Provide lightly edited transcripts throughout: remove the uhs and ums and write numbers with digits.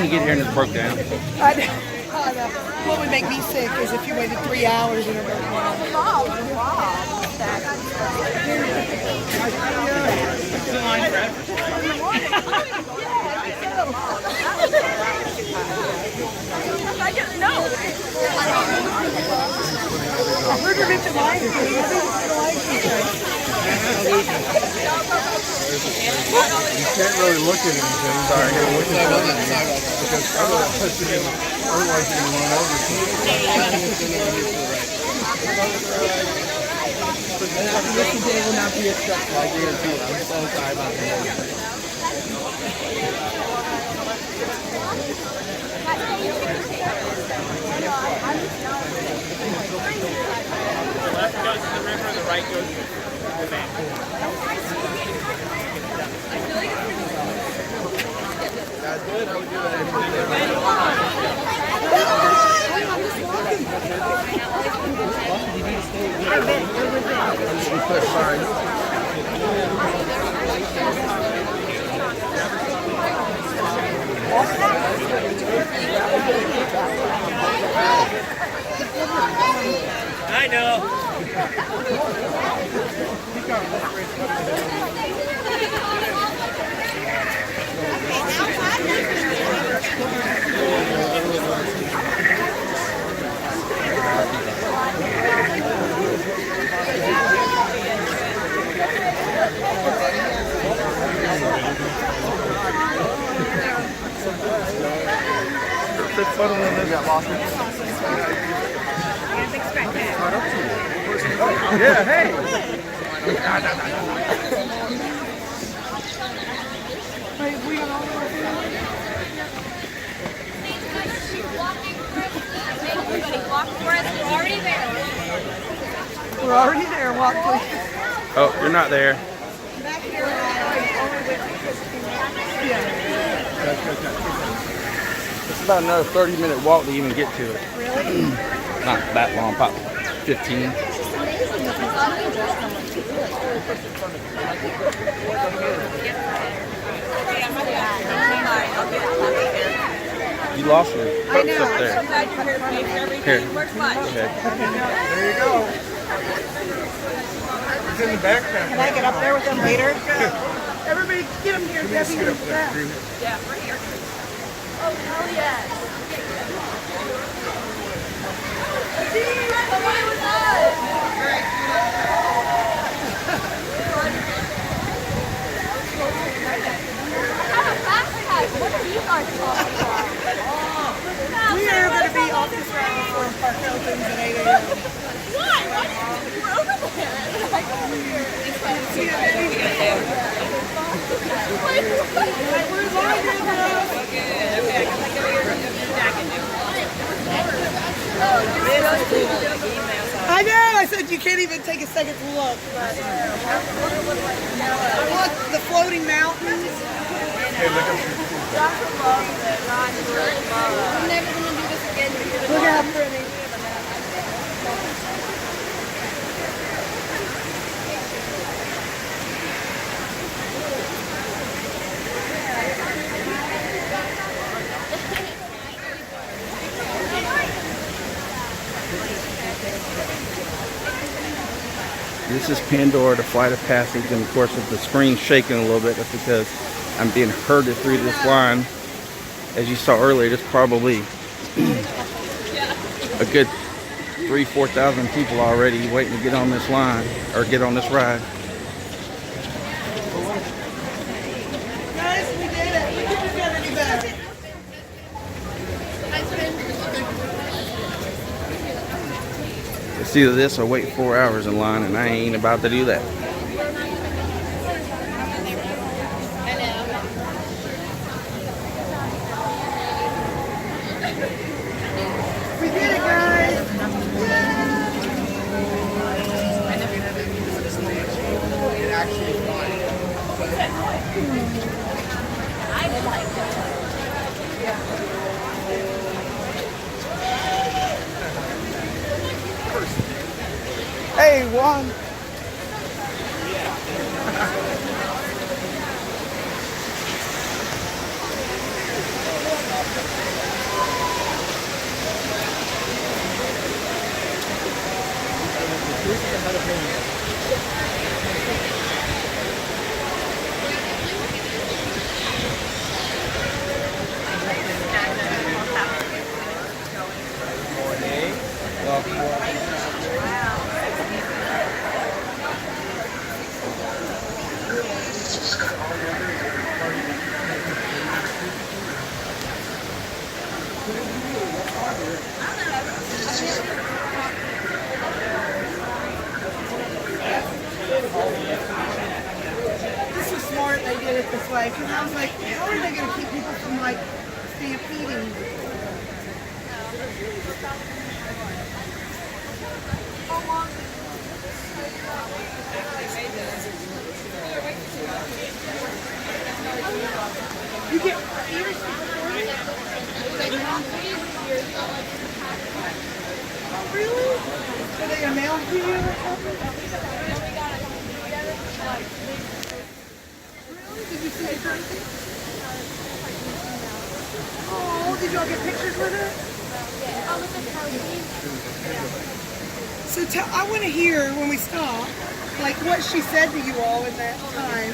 didn't get here and it broke down. What would make me sick is if you waited 3 hours and it broke down. I didn't know. I heard her hit the line. You can't really look at anything. Sorry, you gotta look at something because otherwise you're gonna run over This day will not be a truck. I guarantee it. I'm so sorry about that. The left goes to the river, the right goes to the bank. That's good. I would do that I know. Yeah, hey! We're already there. Walk, please. Oh, you're not there. Back here. It's about another 30-minute walk to even get to it. Really? Not that long, about 15. You lost your cups up there. Here. Okay. There you go. It's in the backpack. Can I get up there with them later? Everybody get them here. Debbie. Yeah, we're here. Oh, hell yes. Come on with us. What are you guys talking about? We are going to be off this round before park opens at 8 a.m. Why? We're over there. Like over here. We're live in the I know. I said you can't even take a second to look. But I want the floating mountains. Hey, look up. I'm never going to do this again. Look how pretty. This is Pandora, the flight of passage, and of course if the screen's shaking a little bit, that's because I'm being herded through this line. As you saw earlier, there's probably a good 3,000-4,000 people already waiting to get on this line, or get on this ride. Guys, we did it. We couldn't have done any better. It's either this or wait 4 hours in line, and I ain't about to do that. We did it, guys. Hey, Juan. This was smart, they did it this way, because I was like, how are they going to keep people from, like, stampeding? You get ears Oh, really? Are they going to mail to you or something? Really? Did you see it? Oh, did y'all get pictures with her? So I want to hear when we stop, like what she said to you all in that time.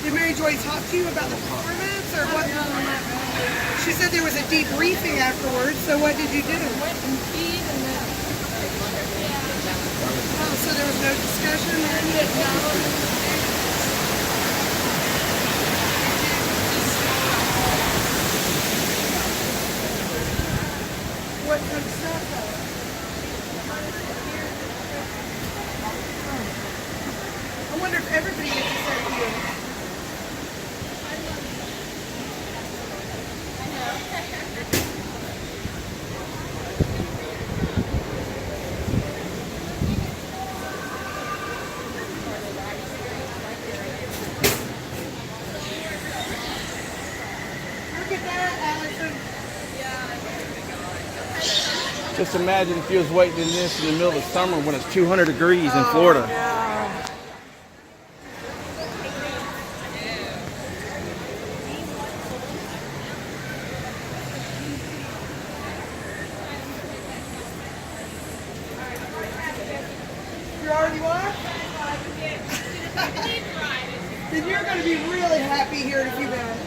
Did Mary Joy talk to you about the performance or what? She said there was a debriefing afterwards. So what did you do? Oh, so there was no discussion? What kind of stuff though? I wonder if everybody gets to say to you. Look at that, Allison. Just imagine if you was waiting in this in the middle of summer when it's 200 degrees in Florida. Yeah. You already washed? Then you're going to be really happy here in a few minutes.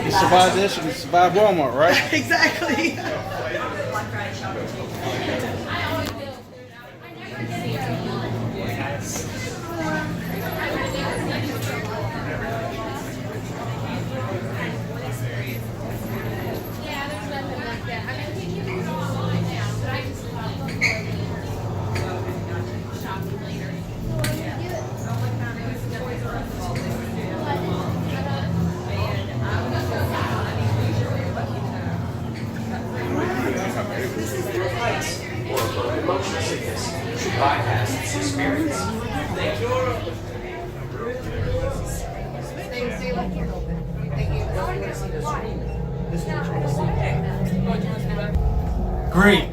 You survive this, you can survive Walmart, right? Exactly. Motion sickness should bypass this experience. Great.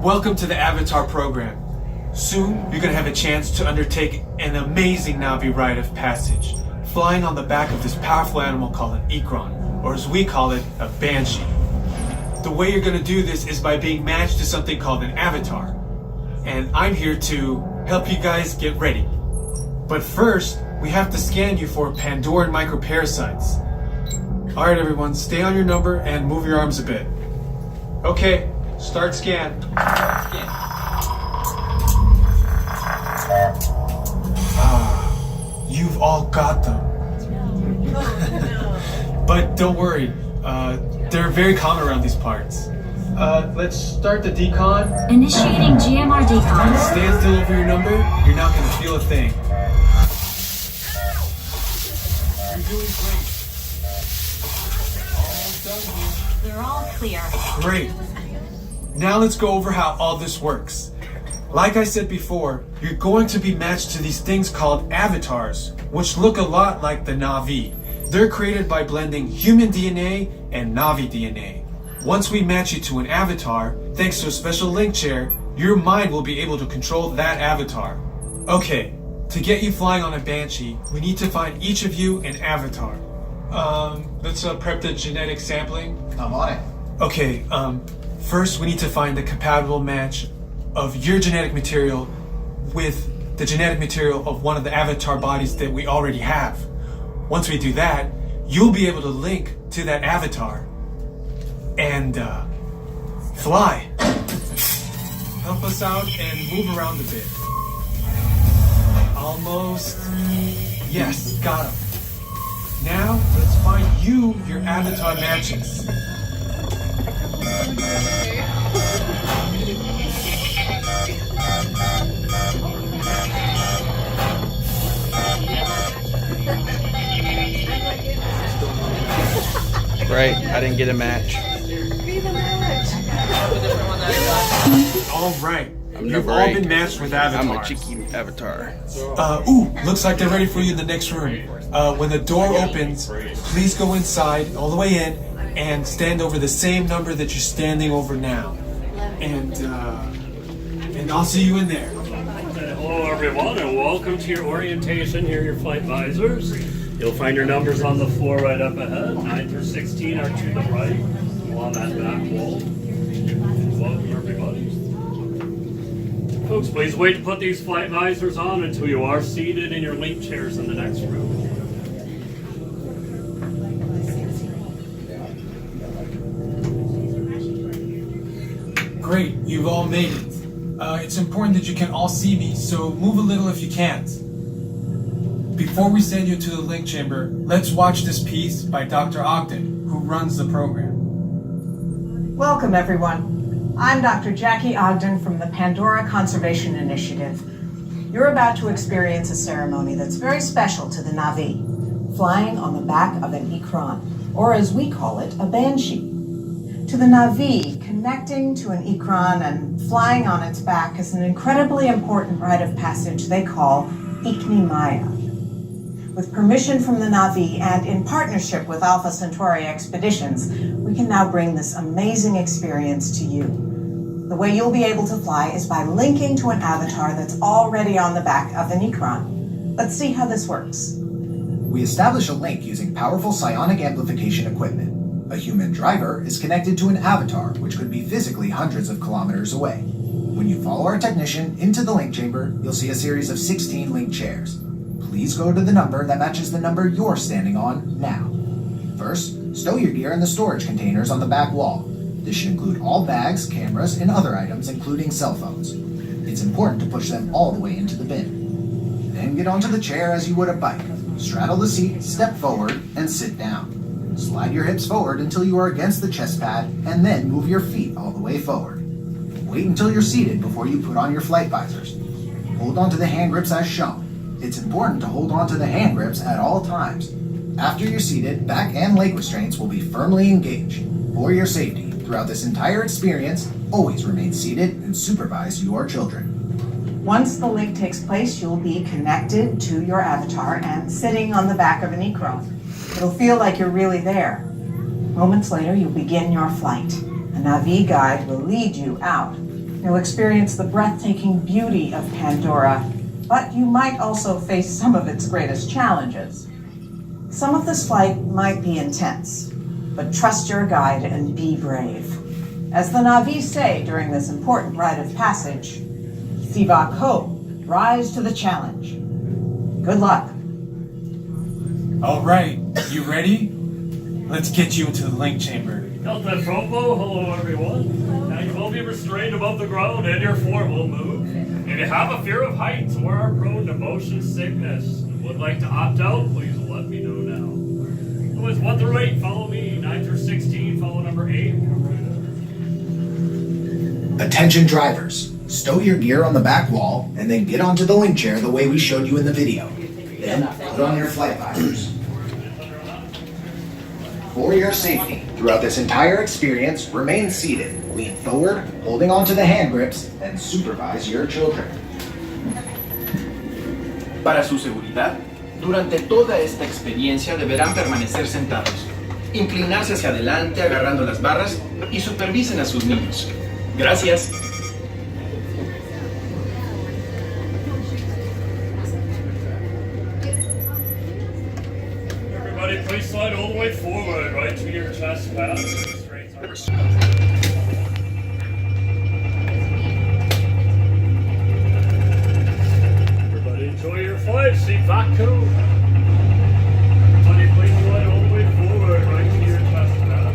Welcome to the Avatar program. Soon, you're going to have a chance to undertake an amazing Navi rite of passage, flying on the back of this powerful animal called an Ikron, or as we call it, a Banshee. The way you're going to do this is by being matched to something called an avatar. And I'm here to help you guys get ready. But first, we have to scan you for Pandoran microparasites. Alright everyone, stay on your number and move your arms a bit. Okay, start scan. You've all got them. But don't worry, they're very common around these parts. Let's start the decon. Initiating GMR decon. Stand still over your number, you're not gonna feel a thing. You're doing great. Almost done here. They're all clear. Great. Now let's go over how all this works. Like I said before, you're going to be matched to these things called avatars, which look a lot like the Navi. They're created by blending human DNA and Navi DNA. Once we match you to an avatar, thanks to a special link chair, your mind will be able to control that avatar. Okay, to get you flying on a Banshee, we need to find each of you an avatar. Let's prep the genetic sampling. I'm on it. Okay, first we need to find the compatible match of your genetic material with the genetic material of one of the avatar bodies that we already have. Once we do that, you'll be able to link to that avatar and fly. Help us out and move around a bit. Almost. Yes, got him. Now, let's find you your avatar matches. Right, I didn't get a match. All right. I'm You've number all 8. been matched with I'm a avatars. cheeky avatar. Looks like they're ready for you in the next room. When the door opens, please go inside, all the way in, and stand over the same number that you're standing over now. And I'll see you in there. Hello everyone and welcome to your orientation. Here are your flight visors. You'll find your numbers on the floor right up ahead. 9 through 16 are to the right, along that back wall. Welcome everybody. Folks, please wait to put these flight visors on until you are seated in your link chairs in the next room. Great, you've all made it. It's important that you can all see me, so move a little if you can't. Before we send you to the link chamber, let's watch this piece by Dr. Ogden, who runs the program. Welcome, everyone. I'm Dr. Jackie Ogden from the Pandora Conservation Initiative. You're about to experience a ceremony that's very special to the Navi, flying on the back of an Ikron, or as we call it, a Banshee. To the Navi, connecting to an Ikron and flying on its back is an incredibly important rite of passage they call Ikni Maya. With permission from the Navi and in partnership with Alpha Centauri Expeditions, we can now bring this amazing experience to you. The way you'll be able to fly is by linking to an avatar that's already on the back of an Ikron. Let's see how this works. We establish a link using powerful psionic amplification equipment. A human driver is connected to an avatar, which could be physically hundreds of kilometers away. When you follow our technician into the link chamber, you'll see a series of 16 link chairs. Please go to the number that matches the number you're standing on now. First, stow your gear in the storage containers on the back wall. This should include all bags, cameras, and other items, including cell phones. It's important to push them all the way into the bin. Then get onto the chair as you would a bike. Straddle the seat, step forward, and sit down. Slide your hips forward until you are against the chest pad, and then move your feet all the way forward. Wait until you're seated before you put on your flight visors. Hold on to the hand grips as shown. It's important to hold on to the hand grips at all times. After you're seated, back and leg restraints will be firmly engaged. For your safety, throughout this entire experience, always remain seated and supervise your children. Once the link takes place, you'll be connected to your avatar and sitting on the back of an e-chrome. It'll feel like you're really there. Moments later, you'll begin your flight. A Na'vi guide will lead you out. You'll experience the breathtaking beauty of Pandora, but you might also face some of its greatest challenges. Some of this flight might be intense, but trust your guide and be brave. As the Na'vi say during this important rite of passage, Sivak Ho, rise to the challenge. Good luck. All right, you ready? Let's get you into the link chamber. Got that Trombo? Hello, everyone. Now you will be restrained above the ground and your form will move. If you have a fear of heights or are prone to motion sickness and would like to opt out, please let me know now. Otherwise, 1 through 8, follow me. 9 through 16, follow number 8. Attention drivers, stow your gear on the back wall and then get onto the link chair the way we showed you in the video. Then put on your flight visors. For your safety, throughout this entire experience, remain seated, lean forward, holding onto the hand grips, and supervise your children. Para su seguridad, durante toda esta experiencia deberán permanecer sentados, inclinarse hacia adelante agarrando las barras y supervisen a sus niños. Gracias. Everybody, please slide all the way forward, right to your chest pad. Everybody, enjoy your flight. Sivak Ho. Everybody, please slide all the way forward, right to your chest pad.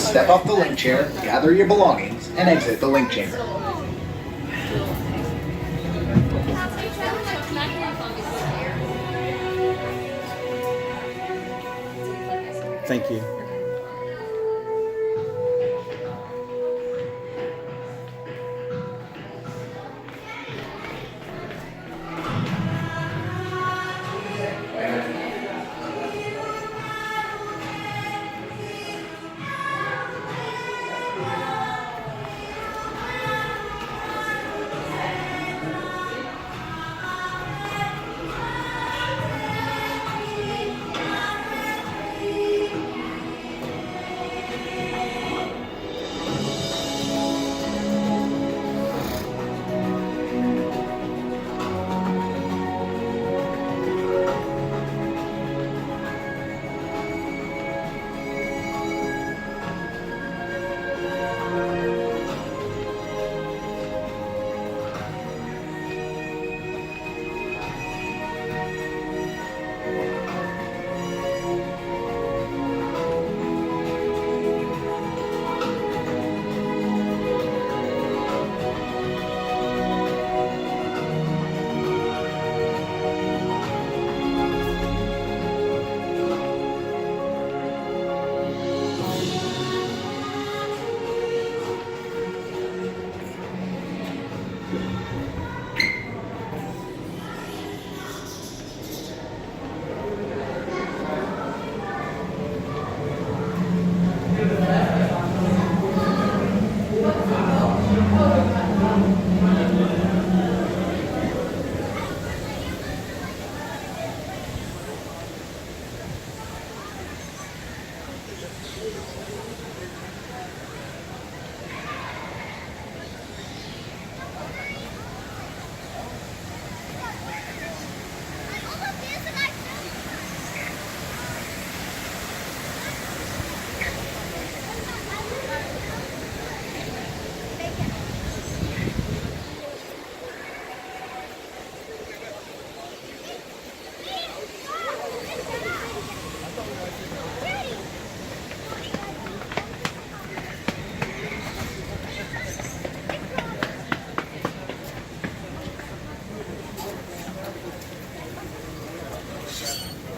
step off the link chair, gather your belongings, and exit the link chamber. Thank you.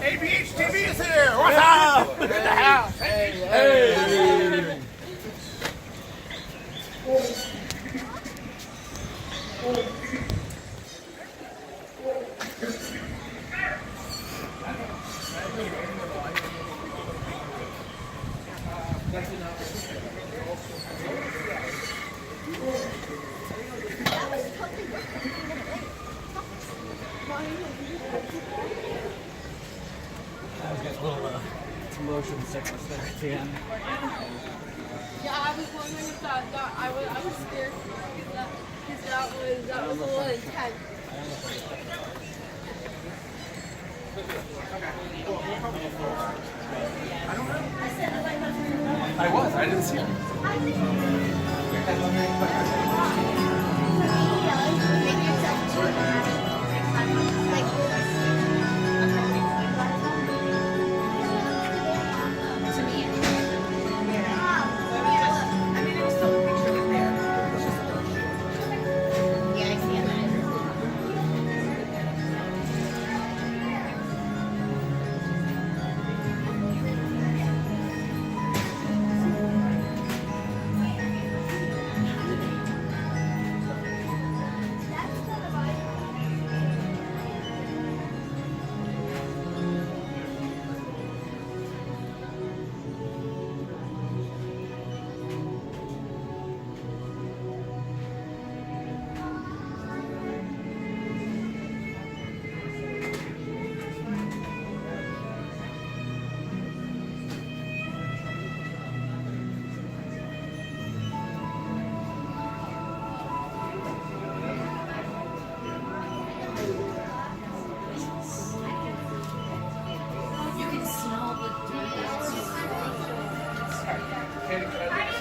ABHTV is here! What's up? In the house! Hey! Motion sickness there at the end. Yeah, I was wondering if I was scared because that was a little intense. I didn't see him.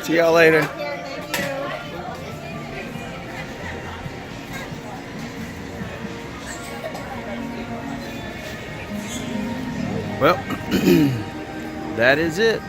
See y'all later. Well, that is it.